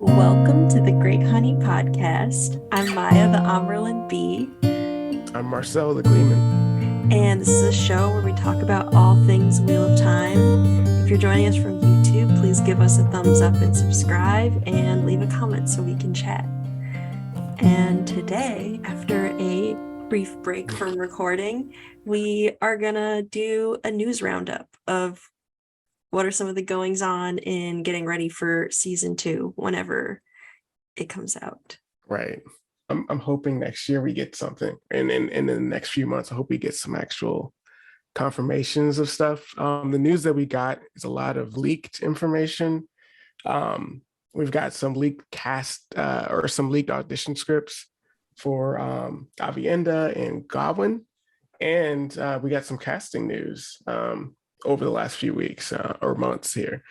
Welcome to the Great Honey Podcast. I'm Maya, the Amerlin Bee, I'm Marcelle the Gleeman. and this is a show where we talk about all things Wheel of Time. If you're joining us from YouTube, please give us a thumbs up and subscribe and leave a comment so we can chat. And today, after a brief break from recording, we are gonna do a news roundup of what are some of the goings on in getting ready for season 2 whenever it comes out. Right. I'm hoping next year we get something. And in the next few months, I hope we get some actual confirmations of stuff. The news that we got is a lot of leaked information. We've got some leaked cast or some leaked audition scripts for Aviendha and Gawyn. And we got some casting news over the last few weeks or months here.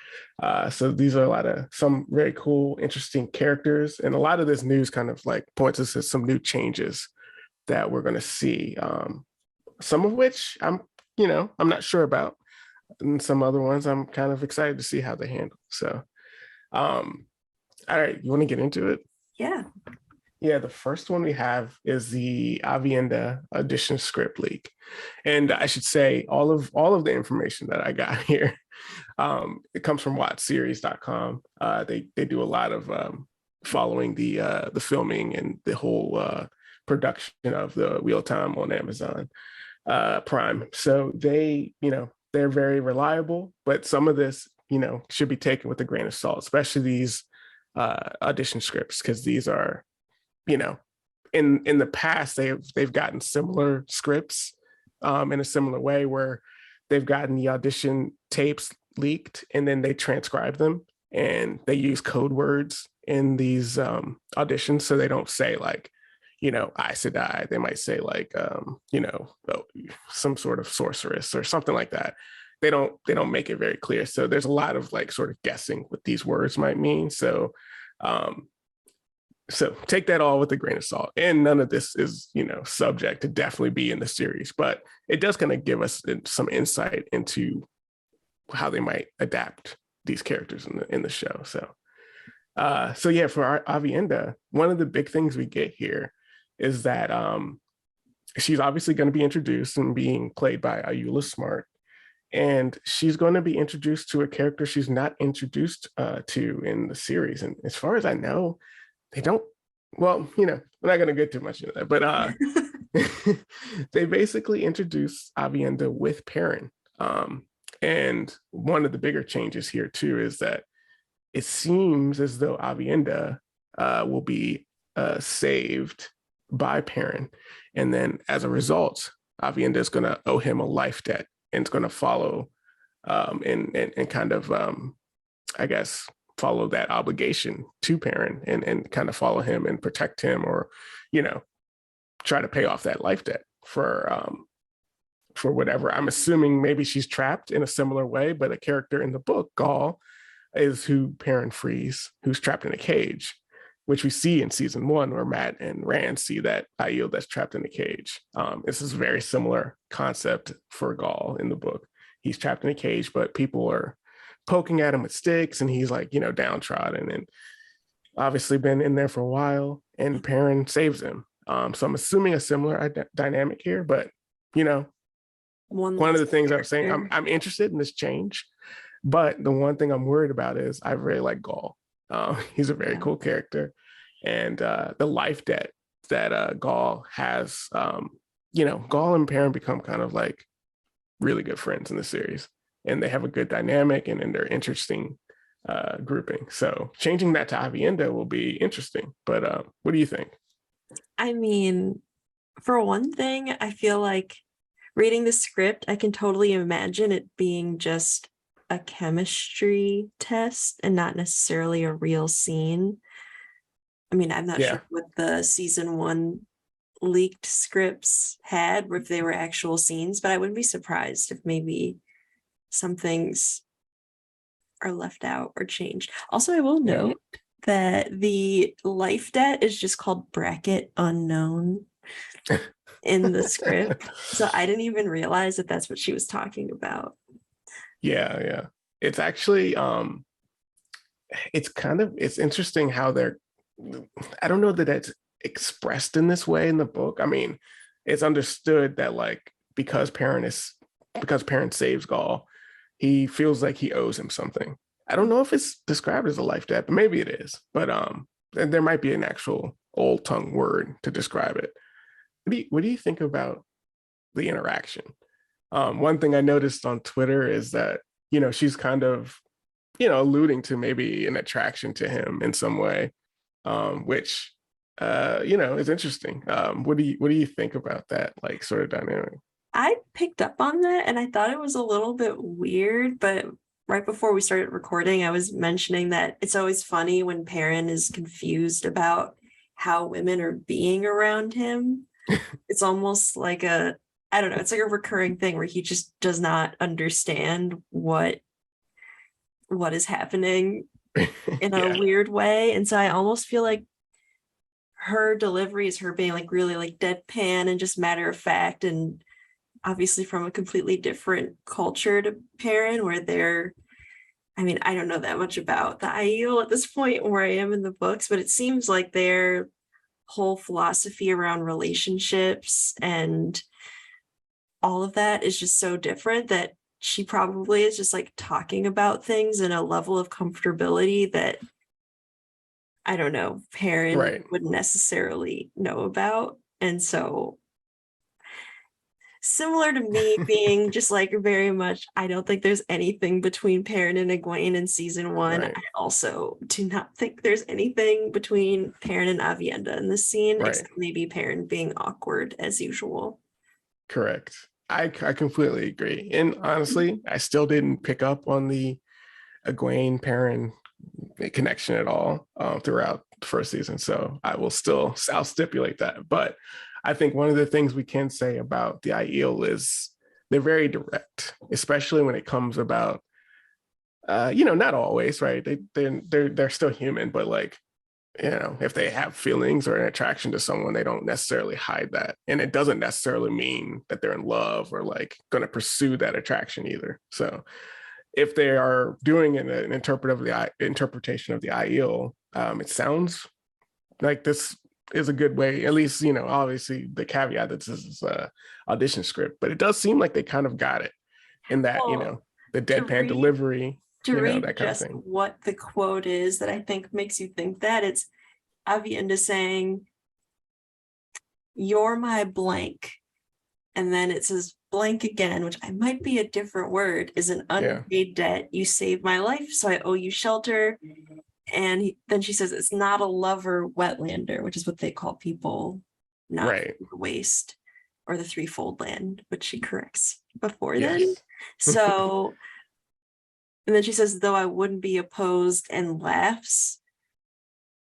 So these are some very cool, interesting characters. And a lot of this news kind of like points us to some new changes that we're going to see. Some of which I'm not sure about. And some other ones I'm kind of excited to see how they handle. So, all right, you want to get into it? Yeah. Yeah, the first one we have is the Aviendha audition script leak. And I should say all of the information that I got here, it comes from watchseries.com. They do a lot of following the filming and the whole production of the Wheel of Time on Amazon Prime. So they're very reliable, but some of this, should be taken with a grain of salt, especially these audition scripts, because these are in the past they've gotten similar scripts in a similar way where they've gotten the audition tapes leaked and then they transcribe them and they use code words in these auditions, so they don't say like Aes Sedai. They might say like some sort of sorceress or something like that. They don't make it very clear, so there's a lot of like sort of guessing what these words might mean. So take that all with a grain of salt. And none of this is, subject to definitely be in the series, but it does kind of give us some insight into how they might adapt these characters in the show. So yeah, for our Aviendha, one of the big things we get here is that she's obviously going to be introduced and being played by Ayoola Smart. And she's going to be introduced to a character she's not introduced to in the series. And as far as I know, they don't, well, we're not going to get too much into that, but they basically introduce Aviendha with Perrin. And one of the bigger changes here too is that it seems as though Aviendha will be saved by Perrin. And then as a result, Aviendha is going to owe him a life debt and it's going to follow and kind of, I guess, follow that obligation to Perrin and kind of follow him and protect him, or try to pay off that life debt for whatever. I'm assuming maybe she's trapped in a similar way, but a character in the book, Gaul, is who Perrin frees, who's trapped in a cage, which we see in season 1 where Matt and Rand see that Aiel that's trapped in a cage. This is a very similar concept for Gaul in the book. He's trapped in a cage, but people are poking at him with sticks and he's like, downtrodden and obviously been in there for a while, and Perrin saves him. So I'm assuming a similar dynamic here, but one of the things I'm saying, I'm interested in this change, but the one thing I'm worried about is I really like Gaul. He's a very cool character, and the life debt that Gaul has, Gaul and Perrin become kind of like really good friends in the series. And they have a good dynamic and they're interesting grouping. So changing that to Aviendha will be interesting. But what do you think? I mean, for one thing, I feel like reading the script, I can totally imagine it being just a chemistry test and not necessarily a real scene. I mean, I'm not sure what the season 1 leaked scripts had, or if they were actual scenes, but I wouldn't be surprised if maybe some things are left out or changed. Also, I will note that the life debt is just called bracket unknown in the script. So I didn't even realize that that's what she was talking about. Yeah. It's actually it's interesting how they're, I don't know that it's expressed in this way in the book. I mean, it's understood that like because parent saves Gaul, he feels like he owes him something. I don't know if it's described as a life debt, but maybe it is. But and there might be an actual old tongue word to describe it. What do you think about the interaction? One thing I noticed on Twitter is that, she's kind of, alluding to maybe an attraction to him in some way, which, is interesting. What do you think about that, like, sort of dynamic? I picked up on that and I thought it was a little bit weird, but right before we started recording, I was mentioning that it's always funny when Perrin is confused about how women are being around him. It's almost like I don't know, it's like a recurring thing where he just does not understand what is happening in a Yeah, weird way. And so I almost feel like her delivery is her being like really like deadpan and just matter of fact, and obviously from a completely different culture to Perrin, where I mean, I don't know that much about the Aiel at this point where I am in the books, but it seems like their whole philosophy around relationships and all of that is just so different that she probably is just like talking about things in a level of comfortability that I don't know, Perrin right. wouldn't necessarily know about. And so similar to me being just like very much, I don't think there's anything between Perrin and Egwene in season one. I Right, also do not think there's anything between Perrin and Aviendha in this scene, right. except maybe Perrin being awkward as usual. Correct. I completely agree. And honestly, I still didn't pick up on the Egwene Perrin connection at all throughout the first season. So I'll stipulate that. But I think one of the things we can say about the Aiel is they're very direct, especially when it comes about, not always, right? They're still human, but like, if they have feelings or an attraction to someone, they don't necessarily hide that. And it doesn't necessarily mean that they're in love or like going to pursue that attraction either. So if they are doing an interpretation of the Aiel, it sounds like this is a good way, at least, obviously the caveat that this is a audition script, but it does seem like they kind of got it in that, Well, the to deadpan read delivery, to read that kind of just thing. what the quote is that I think makes you think that it's Aviendha saying, "You're my blank," and then it says blank again, which I might be a different word, is an Yeah. unpaid debt. You saved my life, so I owe you shelter. And then she says it's not a lover wetlander, which is what they call people not Right. from the waste or the threefold land, which she corrects before then. Yes. So, and then she says, though I wouldn't be opposed, and laughs.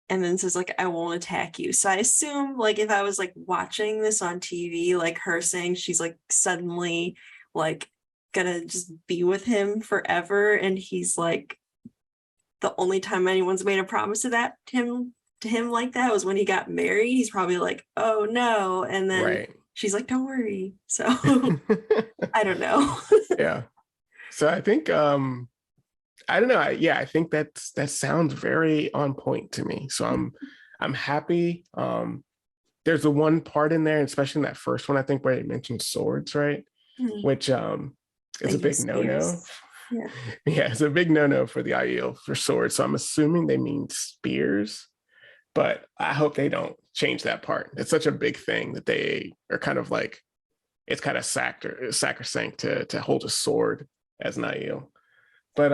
And then says like, I won't attack you. So I assume like if I was like watching this on TV, like her saying she's like suddenly like gonna just be with him forever, and he's like the only time anyone's made a promise to him like that was when he got married. He's probably like, oh no. And then Right. she's like, don't worry. So I don't know. Yeah. So I think I don't know. I think that sounds very on point to me. So I'm happy. There's the one part in there, especially in that first one, I think, where they mentioned swords, right? Which is a Thank you, big no-no. Spears. Yeah. Yeah, it's a big no-no for the Aiel for swords. So I'm assuming they mean spears, but I hope they don't change that part. It's such a big thing that they are kind of like, it's kind of sacrosanct to hold a sword as an Aiel. But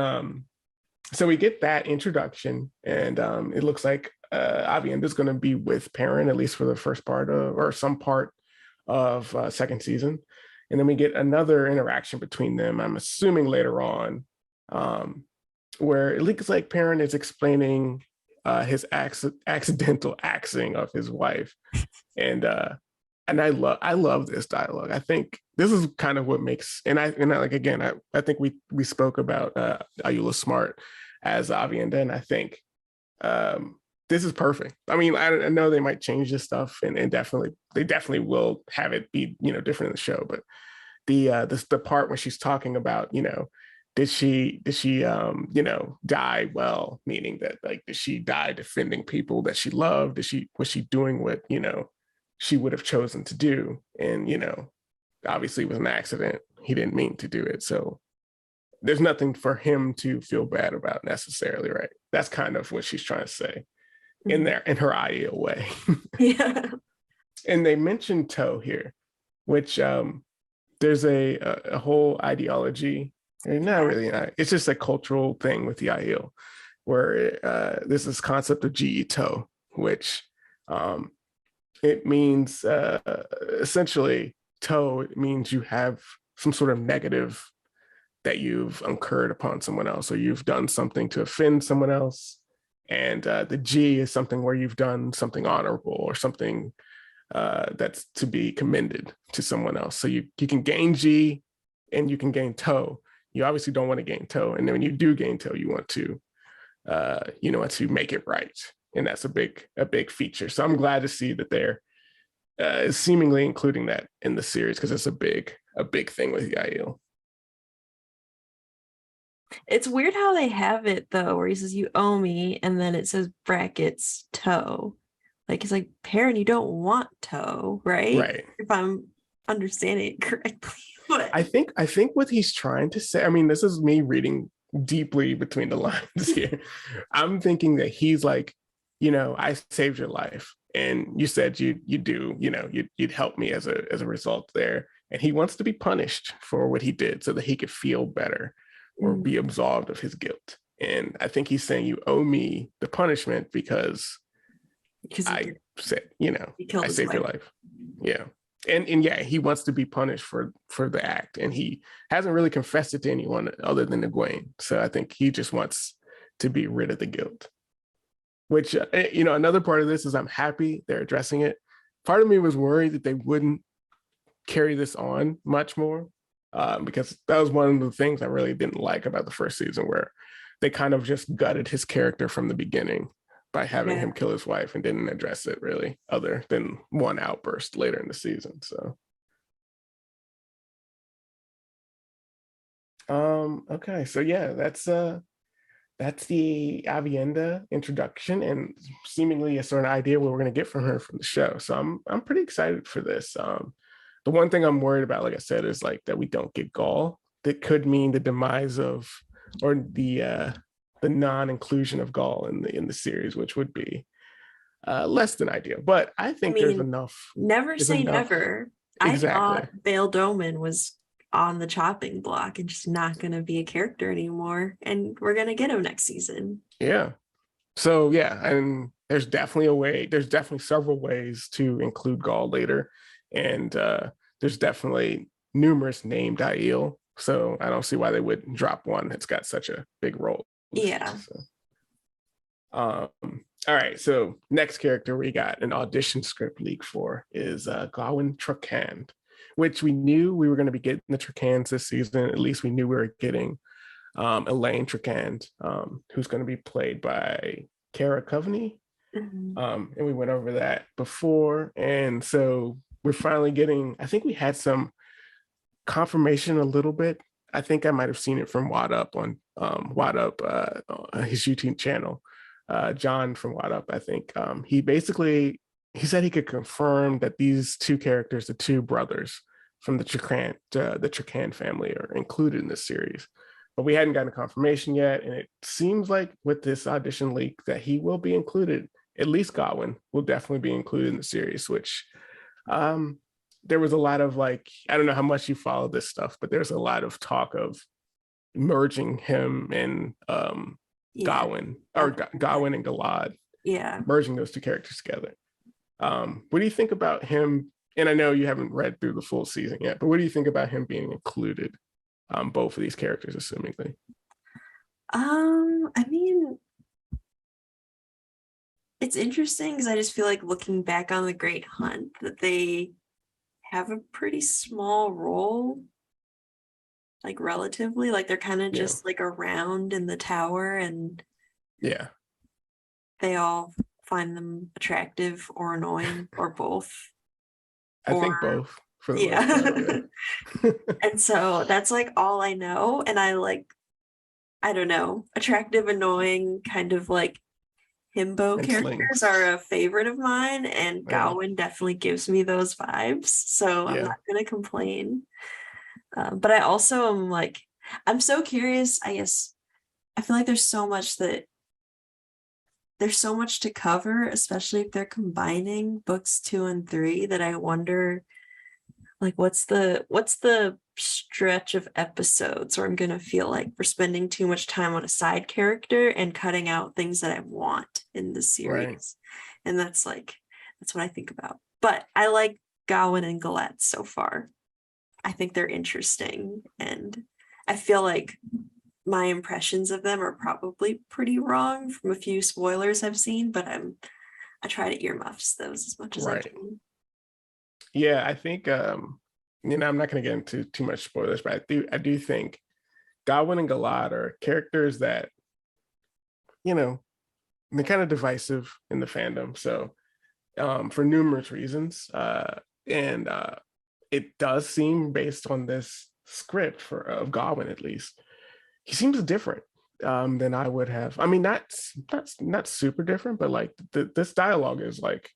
so we get that introduction, and it looks like Aviendha is going to be with Perrin, at least for the first part of, or some part of second season. And then we get another interaction between them, I'm assuming later on, where it looks like Perrin is explaining his accidental axing of his wife. And I love this dialogue. I think this is kind of what makes, and I like, again, I think we spoke about Ayula Smart as Aviendha, and I think this is perfect. I mean, I know they might change this stuff, and they definitely will have it be different in the show, but the part where she's talking about did she die well, meaning that like did she die defending people that she loved? Was she doing what she would have chosen to do? And obviously it was an accident. He didn't mean to do it. So there's nothing for him to feel bad about necessarily, right? That's kind of what she's trying to say in her ideal way. Yeah. And they mentioned Toe here, which there's a whole ideology, and not really, it's just a cultural thing with the IEL, where there's this concept of GE Toe, which it means essentially Toe. It means you have some sort of negative that you've incurred upon someone else, or you've done something to offend someone else. And the G is something where you've done something honorable or something that's to be commended to someone else. So you can gain G and you can gain Toe. You obviously don't want to gain Toe. And then when you do gain Toe, you want to make it right. And that's a big feature. So I'm glad to see that they're seemingly including that in the series, because it's a big thing with the IEL. It's weird how they have it though, where he says you owe me, and then it says brackets toe. Like it's like, parent, you don't want toe, right? Right. If I'm understanding it correctly. But I think what he's trying to say, I mean, this is me reading deeply between the lines here. I'm thinking that he's like, I saved your life, and you said you'd help me as a result there. And he wants to be punished for what he did so that he could feel better or be absolved of his guilt. And I think he's saying you owe me the punishment because I said, I saved your life. Yeah. And yeah, he wants to be punished for the act. And he hasn't really confessed it to anyone other than Gawyn. So I think he just wants to be rid of the guilt. Which, another part of this is I'm happy they're addressing it. Part of me was worried that they wouldn't carry this on much more. Because that was one of the things I really didn't like about the first season, where they kind of just gutted his character from the beginning by having him kill his wife and didn't address it really, other than one outburst later in the season. So, okay, so yeah, that's the Aviendha introduction, and seemingly a sort of idea what we're going to get from her from the show. So I'm pretty excited for this. The one thing I'm worried about, like I said, is like that we don't get Gaul. That could mean the demise of, or the non-inclusion of Gaul in the series, which would be less than ideal. But I think there's enough. Never say never. Exactly. I thought Bail Doman was on the chopping block and just not going to be a character anymore, and we're going to get him next season. Yeah. So yeah, and there's definitely several ways to include Gaul later. And there's definitely numerous named IEL, so I don't see why they wouldn't drop one that's got such a big role. Yeah. So, all right, so next character we got an audition script leak for is Gawyn Trakand, which we knew we were going to be getting the Trakands this season. At least we knew we were getting Elaine Trakand, who's going to be played by Cara Coveney. And we went over that before, and so we're finally getting, I think we had some confirmation a little bit. I think I might have seen it from Wad Up on his YouTube channel. John from Wad Up, I think. He said he could confirm that these two characters, the two brothers from the Trakand family, are included in this series. But we hadn't gotten a confirmation yet. And it seems like with this audition leak that he will be included. At least Gawyn will definitely be included in the series, which there was a lot of I don't know how much you follow this stuff, but there's a lot of talk of merging him and Gawyn, or Gawyn and Galad. Yeah. Merging those two characters together. What do you think about him? And I know you haven't read through the full season yet, but what do you think about him being included? Both of these characters, assumingly. I mean, it's interesting because I just feel like looking back on The Great Hunt that they have a pretty small role, like relatively, like they're kind of just like around in the tower, and they all find them attractive or annoying or both. I think both. For the most part, And so that's like all I know, and I like I don't know, attractive, annoying, kind of like himbo And characters slings. are a favorite of mine, and Yeah. Gawyn definitely gives me those vibes. So I'm Yeah. not gonna complain. But I also am like, I'm so curious. I guess I feel like there's so much to cover, especially if they're combining books 2 and 3, that I wonder like what's the stretch of episodes where I'm gonna feel like we're spending too much time on a side character and cutting out things that I want in the Right. series. And that's what I think about. But I like Gawyn and Galette so far. I think they're interesting, and I feel like my impressions of them are probably pretty wrong from a few spoilers I've seen, but I try to earmuffs those as much as I Right. can. Yeah, I think I'm not gonna get into too much spoilers, but I do think Godwin and Galad are characters that, you know, they're kind of divisive in the fandom. So for numerous reasons. And it does seem, based on this script for of Godwin at least, he seems different than I would have. I mean, not super different, but like this dialogue is like,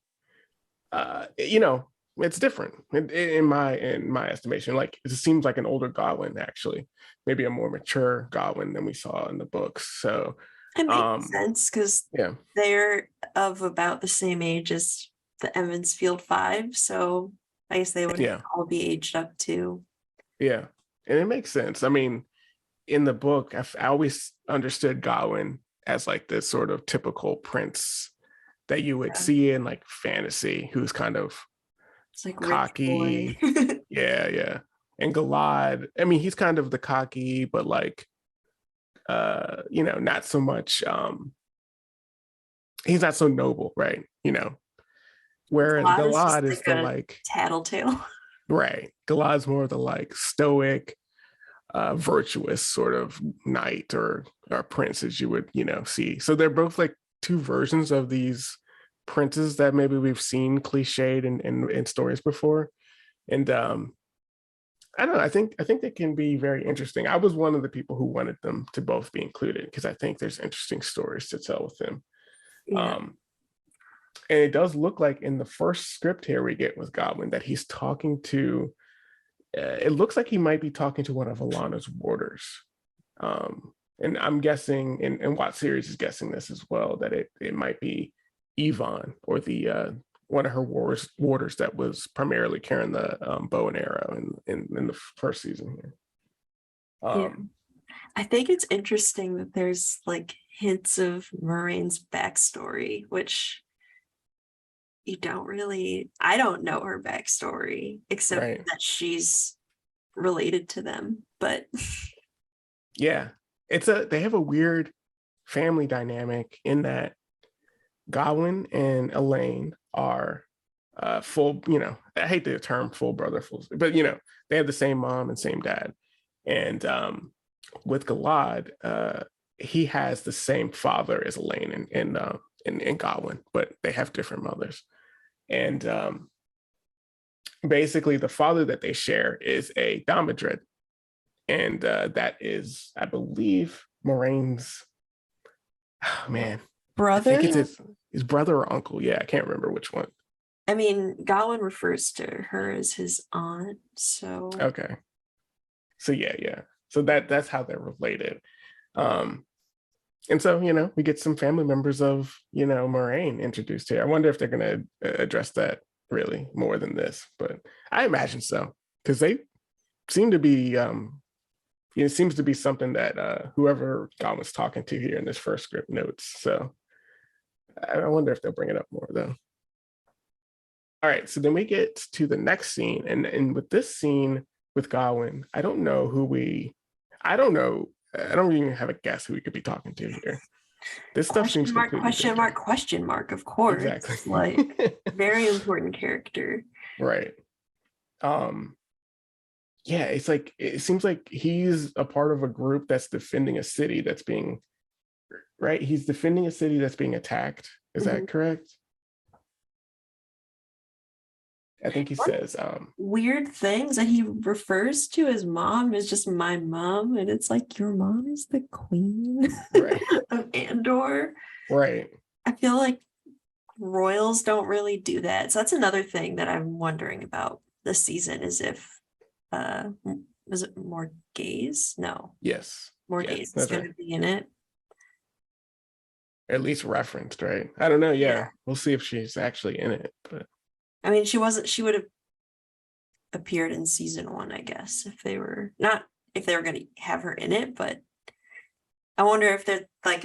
you know, it's different in my estimation. Like it seems like an older Godwin, actually, maybe a more mature Godwin than we saw in the books. So It makes um, sense because yeah, they're of about the same age as the Evansfield Five, so I guess they would yeah, all be aged up too. yeah, and it makes sense. I mean, in the book, I always understood Godwin as like this sort of typical prince that you would Yeah. see in like fantasy, who's kind of It's like rich boy. cocky. Yeah, yeah. And Galad, I mean, he's kind of the cocky, but like not so much he's not so noble, right? Whereas Vlad is just Galad is like the a like, tattletale. right. Galad's more the like stoic, virtuous sort of knight or prince as you would, see. So they're both like two versions of these princes that maybe we've seen cliched in stories before. And I don't know. I think they can be very interesting. I was one of the people who wanted them to both be included because I think there's interesting stories to tell with them. Yeah. Um, and it does look like in the first script here we get with Godwin that he's talking to. It looks like he might be talking to one of Alana's warders. And I'm guessing, and Watt series is guessing this as well, that it might be Yvonne or the one of her warders that was primarily carrying the bow and arrow in the first season here. Yeah. Um, I think it's interesting that there's like hints of Moraine's backstory, which I don't know her backstory except right. that she's related to them. But Yeah. They have a weird family dynamic in that Godwin and Elaine are full, I hate the term full brother, but they have the same mom and same dad. And with Galad, he has the same father as Elaine and Godwin, but they have different mothers. And basically, the father that they share is a Damodred, and that is, I believe, Moraine's. Oh, man, I think brother, it's his brother or uncle. Yeah, I can't remember which one. I mean, Gowan refers to her as his aunt, so Okay, so yeah. So that's how they're related. Um, and so we get some family members of Moraine introduced here. I wonder if they're going to address that really more than this, but I imagine so because they seem to be. It seems to be something that whoever God was talking to here in this first script notes. So I wonder if they'll bring it up more though. All right, so then we get to the next scene, and with this scene with Godwin, I don't know. I don't even have a guess who we could be talking to here. This stuff seems question mark, completely question different. mark, question mark, of course. Exactly. Like very important character. Right. Um, yeah, it's like it seems like he's a part of a group that's defending a city that's being right. He's defending a city that's being attacked. Is Mhm. that correct? I think he What says, weird things that he refers to his mom is just my mom, and it's like your mom is the queen right, of Andor. right. I feel like royals don't really do that. So that's another thing that I'm wondering about this season is if is it more gays? No, Yes. more Yeah, gays is that's right. gonna be in it. At least referenced, right? I don't know. Yeah. Yeah. We'll see if she's actually in it. But I mean, she would have appeared in season one, I guess, if they were not if they were gonna have her in it, but I wonder if they're like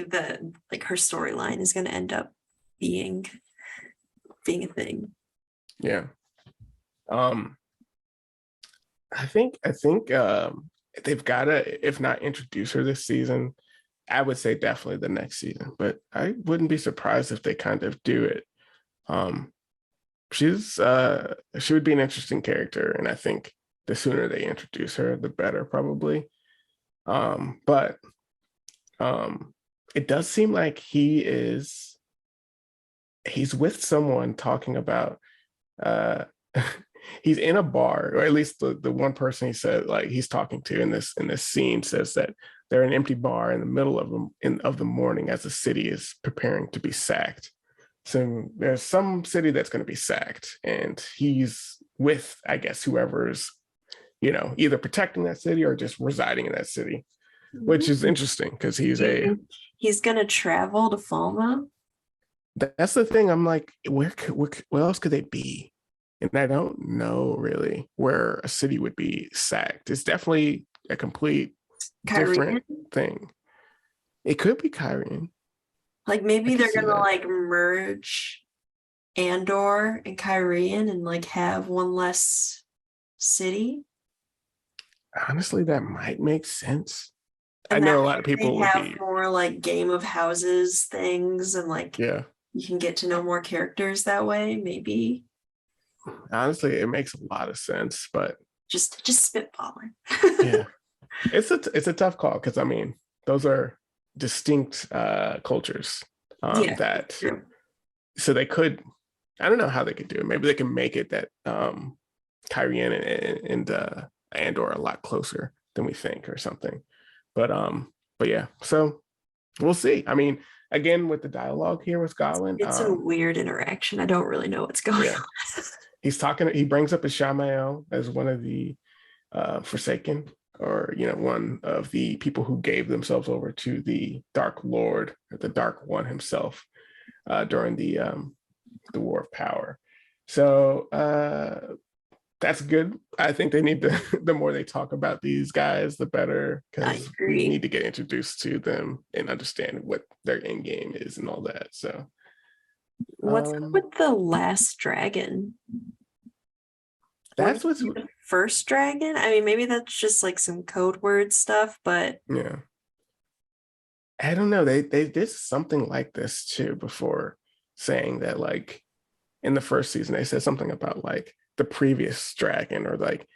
her storyline is gonna end up being a thing. yeah. Um, I think they've gotta, if not introduce her this season, I would say definitely the next season. But I wouldn't be surprised if they kind of do it. Um, she would be an interesting character, and I think the sooner they introduce her, the better, probably. But it does seem like he's with someone talking about uh he's in a bar, or at least the one person he said like he's talking to in this scene says that they're an empty bar in the middle of the morning as the city is preparing to be sacked. So there's some city that's going to be sacked, and he's with, I guess, whoever's, either protecting that city or just residing in that city, which is interesting because Do you think he's gonna travel to Falma? that's the thing. I'm like, where else could they be? And I don't know really where a city would be sacked. It's definitely a complete Kyrian? different thing. It could be Kyrian. Like I maybe could they're see gonna that. like merge Andor and Kyrian and like have one less city. Honestly, that might make sense. I And know that a lot way of they people would have be, more like Game of Houses things and like yeah. you can get to know more characters that way, maybe. Honestly, it makes a lot of sense, but Just spitballing. yeah, it's a tough call because I mean those are distinct cultures Yeah, that true. so they could, I don't know how they could do it. Maybe they can make it that Kyrie and Andor are a lot closer than we think or something. But yeah, so we'll see. I mean, again with the dialogue here with Gawyn, It's a weird interaction. I don't really know what's going yeah, on. he brings up Ishamael as one of the Forsaken, or one of the people who gave themselves over to the Dark Lord, or the Dark One himself, during the War of Power. So that's good. I think they need to, the more they talk about these guys, the better, I because we agree. need to get introduced to them and understand what their end game is and all that. So What's up with the last dragon? that's Wouldn't what's it be the first dragon? I mean, maybe that's just like some code word stuff, but yeah. I don't know. They did something like this too before, saying that like in the first season they said something about like the previous dragon, or like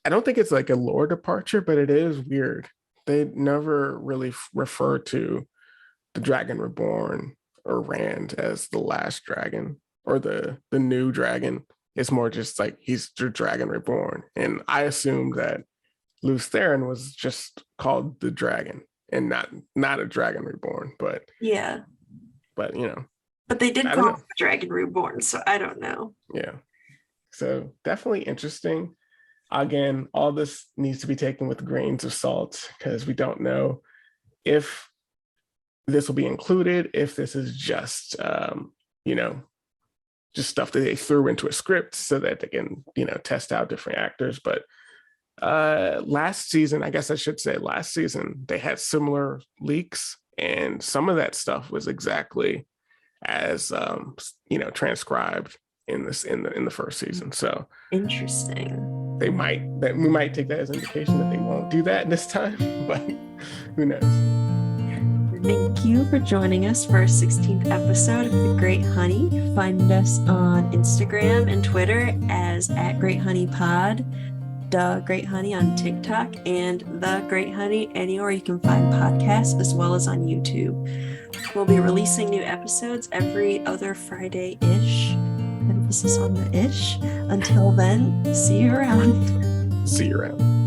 I don't think it's like a lore departure, but it is weird. They never really refer to the Dragon Reborn or Rand as the last dragon or the new dragon. It's more just like he's the Dragon Reborn, and I assumed that Lews Therin was just called the dragon and not a Dragon Reborn, yeah. but But they did I don't call know. it Dragon Reborn, so I don't know. Yeah, so definitely interesting. Again, all this needs to be taken with grains of salt because we don't know if this will be included, if this is just you know just stuff that they threw into a script so that they can test out different actors. But last season, I guess I should say last season, they had similar leaks, and some of that stuff was exactly as transcribed in the first season. So Interesting. we might take that as an indication that they won't do that this time, but who knows. Thank you for joining us for our 16th episode of The Great Honey. Find us on Instagram and Twitter as @GreatHoneyPod, The Great Honey on TikTok, and The Great Honey anywhere you can find podcasts, as well as on YouTube. We'll be releasing new episodes every other Friday-ish. And emphasis on the ish. Until then, see you around. See you around.